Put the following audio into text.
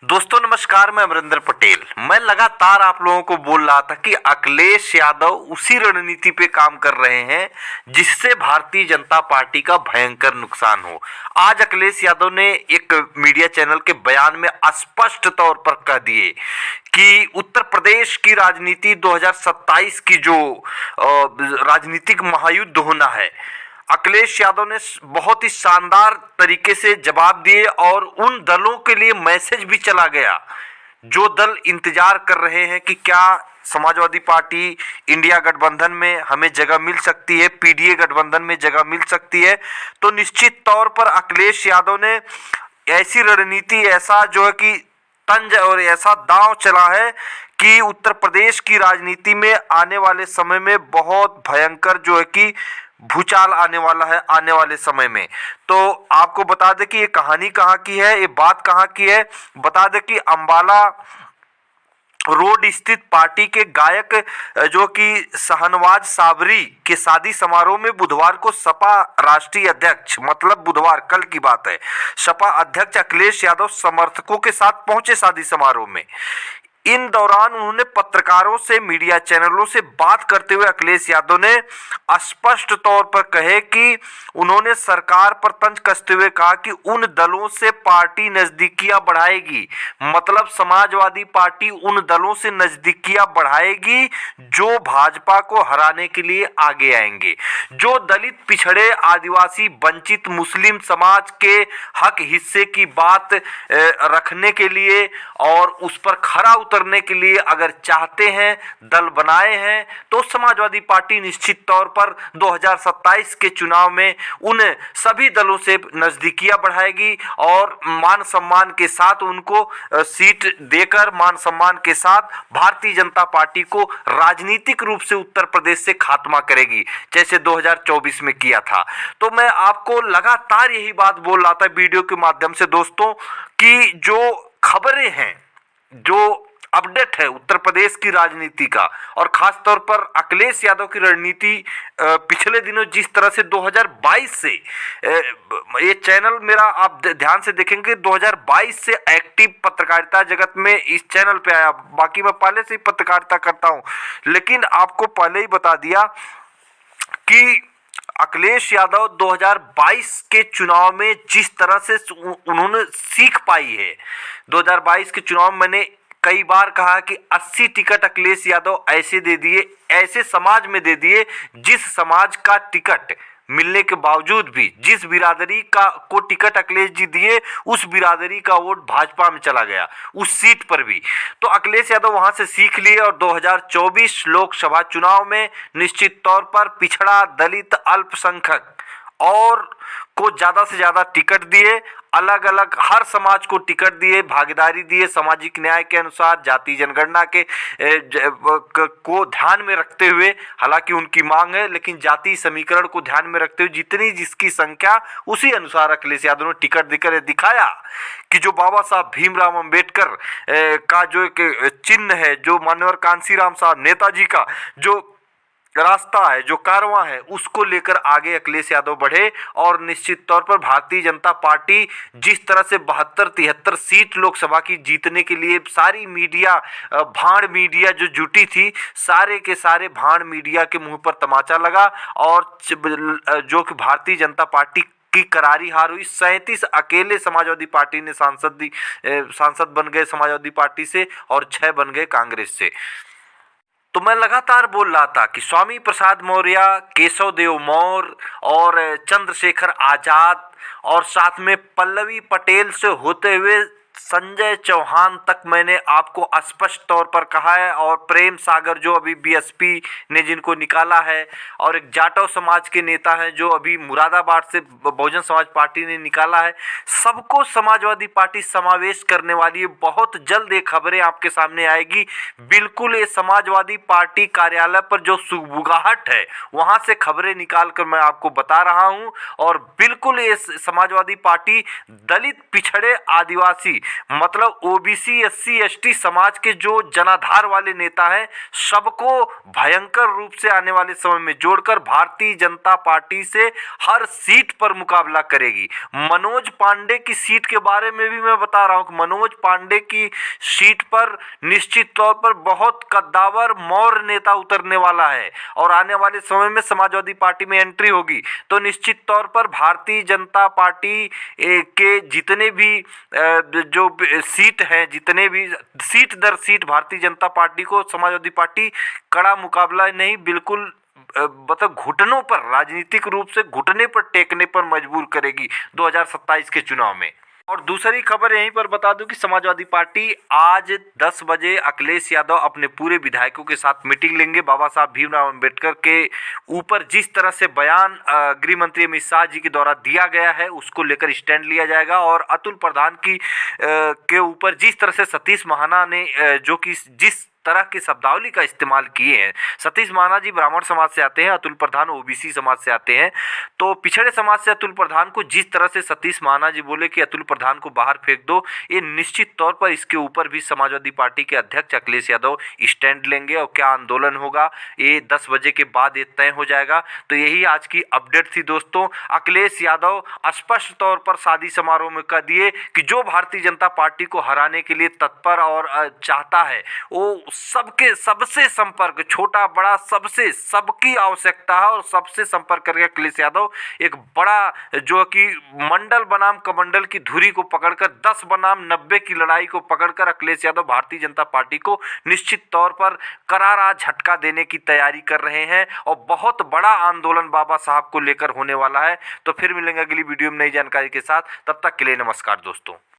दोस्तों नमस्कार, मैं अमरिंदर पटेल। मैं लगातार आप लोगों को बोल रहा था कि अखिलेश यादव उसी रणनीति पे काम कर रहे हैं जिससे भारतीय जनता पार्टी का भयंकर नुकसान हो। आज अखिलेश यादव ने एक मीडिया चैनल के बयान में स्पष्ट तौर पर कह दिए कि उत्तर प्रदेश की राजनीति 2027 की जो राजनीतिक महायुद्ध होना है, अखिलेश यादव ने बहुत ही शानदार तरीके से जवाब दिए और उन दलों के लिए मैसेज भी चला गया जो दल इंतजार कर रहे हैं कि क्या समाजवादी पार्टी इंडिया गठबंधन में हमें जगह मिल सकती है, पीडीए गठबंधन में जगह मिल सकती है। तो निश्चित तौर पर अखिलेश यादव ने ऐसी रणनीति, ऐसा जो है कि तंज और ऐसा दांव चला है कि उत्तर प्रदेश की राजनीति में आने वाले समय में बहुत भयंकर जो है कि भूचाल आने वाला है आने वाले समय में। तो आपको बता दें कि ये कहानी कहाँ की है, ये बात कहाँ की है। बता दें कि अंबाला रोड स्थित पार्टी के गायक जो कि शाहनवाज साबरी के शादी समारोह में बुधवार को सपा राष्ट्रीय अध्यक्ष, मतलब बुधवार कल की बात है, सपा अध्यक्ष अखिलेश यादव समर्थकों के साथ पहुंचे शादी समारोह में। इन दौरान उन्होंने पत्रकारों से, मीडिया चैनलों से बात करते हुए अखिलेश यादव ने स्पष्ट तौर पर कहे कि उन्होंने सरकार पर तंज कसते हुए कहा कि उन दलों से पार्टी नजदीकियां बढ़ाएगी, मतलब समाजवादी पार्टी उन दलों से नजदीकियां बढ़ाएगी जो भाजपा को हराने के लिए आगे आएंगे, जो दलित, पिछड़े, आदिवासी, वंचित, मुस्लिम समाज के हक हिस्से की बात रखने के लिए और उस पर खरा उतरने के लिए अगर चाहते हैं, दल बनाए हैं, तो समाजवादी पार्टी निश्चित तौर पर 2027 के चुनाव में उन सभी दलों से नजदीकियां बढ़ाएगी और मान सम्मान के साथ उनको सीट देकर, मान सम्मान के साथ भारतीय जनता पार्टी को राजनीतिक रूप से उत्तर प्रदेश से खात्मा करेगी, जैसे 2024 में किया था। तो मैं आपको लगातार यही बात बोल रहा था वीडियो के माध्यम से दोस्तों कि जो खबरें हैं, जो अपडेट है उत्तर प्रदेश की राजनीति का और खास तौर पर अखिलेश यादव की रणनीति, पिछले दिनों जिस तरह से 2022 से ये चैनल मेरा आप ध्यान से देखेंगे 2022 से एक्टिव पत्रकारिता जगत में इस चैनल पे आया। बाकी मैं पहले से ही पत्रकारिता करता हूं, लेकिन आपको पहले ही बता दिया कि अखिलेश यादव 2022 के चुनाव में जिस तरह से उन्होंने सीख पाई है, 2022 के चुनाव में मैंने कई बार कहा कि 80 टिकट अखिलेश यादव ऐसे दे दिए, ऐसे समाज में दे दिए जिस समाज का टिकट मिलने के बावजूद भी, जिस बिरादरी का को टिकट अखिलेश जी दिए, उस बिरादरी का वोट भाजपा में चला गया उस सीट पर भी। तो अखिलेश यादव वहां से सीख लिए और 2024 लोकसभा चुनाव में निश्चित तौर पर पिछड़ा, दलित, अल्पसंख्यक और को ज्यादा से ज्यादा टिकट दिए, अलग अलग हर समाज को टिकट दिए, भागीदारी दिए, सामाजिक न्याय के अनुसार, जाति जनगणना के को ध्यान में रखते हुए, हालांकि उनकी मांग है लेकिन जाति समीकरण को ध्यान में रखते हुए जितनी जिसकी संख्या उसी अनुसार अखिलेश यादव ने टिकट देकर दिखाया कि जो बाबा साहब भीमराव अंबेडकर का जो एक चिन्ह है, जो मान्यवर कांशीराम साहब नेताजी का जो रास्ता है, जो कारवां है, उसको लेकर आगे अखिलेश यादव बढ़े और निश्चित तौर पर भारतीय जनता पार्टी जिस तरह से 72-73 सीट लोकसभा की जीतने के लिए सारी मीडिया, भाड़ मीडिया जो जुटी थी, सारे के सारे भाड़ मीडिया के मुंह पर तमाचा लगा और जो कि भारतीय जनता पार्टी की करारी हार हुई। 37 अकेले समाजवादी पार्टी ने सांसद बन गए समाजवादी पार्टी से और 6 बन गए कांग्रेस से। तो मैं लगातार बोल रहा था कि स्वामी प्रसाद मौर्य, केशव देव मौर्य और चंद्रशेखर आजाद और साथ में पल्लवी पटेल से होते हुए संजय चौहान तक मैंने आपको स्पष्ट तौर पर कहा है, और प्रेम सागर जो अभी बीएसपी ने जिनको निकाला है, और एक जाटव समाज के नेता हैं जो अभी मुरादाबाद से बहुजन समाज पार्टी ने निकाला है, सबको समाजवादी पार्टी समावेश करने वाली है। बहुत जल्द ये खबरें आपके सामने आएगी। बिल्कुल ये समाजवादी पार्टी कार्यालय पर जो सुगबुगाहट है वहां से खबरें निकाल कर मैं आपको बता रहा हूं, और बिल्कुल ये समाजवादी पार्टी दलित, पिछड़े, आदिवासी मतलब ओबीसी एससी एसटी समाज के जो जनाधार वाले नेता हैं सबको भयंकर रूप से आने वाले समय में जोड़कर भारतीय जनता पार्टी से हर सीट पर मुकाबला करेगी। मनोज पांडे की सीट के बारे में भी मैं बता रहा हूं कि मनोज पांडे की सीट पर निश्चित तौर पर बहुत कद्दावर मौर्य नेता उतरने वाला है और आने वाले समय में समाजवादी पार्टी में एंट्री होगी तो निश्चित तौर पर भारतीय जनता पार्टी के जितने भी जो सीट हैं, जितने भी सीट दर सीट भारतीय जनता पार्टी को समाजवादी पार्टी कड़ा मुकाबला नहीं, बिल्कुल मतलब घुटनों पर, राजनीतिक रूप से घुटने पर टेकने पर मजबूर करेगी 2027 के चुनाव में। और दूसरी खबर यहीं पर बता दूं कि समाजवादी पार्टी आज 10 बजे अखिलेश यादव अपने पूरे विधायकों के साथ मीटिंग लेंगे। बाबा साहब भीमराव अंबेडकर के ऊपर जिस तरह से बयान गृह मंत्री अमित शाह जी के द्वारा दिया गया है उसको लेकर स्टैंड लिया जाएगा और अतुल प्रधान की के ऊपर जिस तरह से सतीश महाना ने जो कि जिस तरह की शब्दावली का इस्तेमाल किए हैं, सतीश महाना जी ब्राह्मण समाज से आते हैं, अतुल प्रधान ओबीसी समाज से आते हैं, तो पिछड़े समाज से अतुल प्रधान को जिस तरह से सतीश महाना जी बोले कि अतुल प्रधान को बाहर फेंक दो, ये निश्चित तौर पर इसके ऊपर भी समाजवादी पार्टी के अध्यक्ष अखिलेश यादव स्टैंड लेंगे और क्या आंदोलन होगा ये 10 बजे के बाद ये तय हो जाएगा। तो यही आज की अपडेट थी दोस्तों। अखिलेश यादव स्पष्ट तौर पर शादी समारोह में कह दिए कि जो भारतीय जनता पार्टी को हराने के लिए तत्पर और चाहता है वो सबके सबसे संपर्क, छोटा बड़ा सबसे, सबकी आवश्यकता है और सबसे संपर्क करके अखिलेश यादव एक बड़ा जो कि मंडल बनाम कमंडल की धुरी को पकड़कर 10 बनाम 90 की लड़ाई को पकड़कर अखिलेश यादव भारतीय जनता पार्टी को निश्चित तौर पर करारा झटका देने की तैयारी कर रहे हैं और बहुत बड़ा आंदोलन बाबा साहब को लेकर होने वाला है। तो फिर मिलेंगे अगली वीडियो में नई जानकारी के साथ, तब तक के लिए नमस्कार दोस्तों।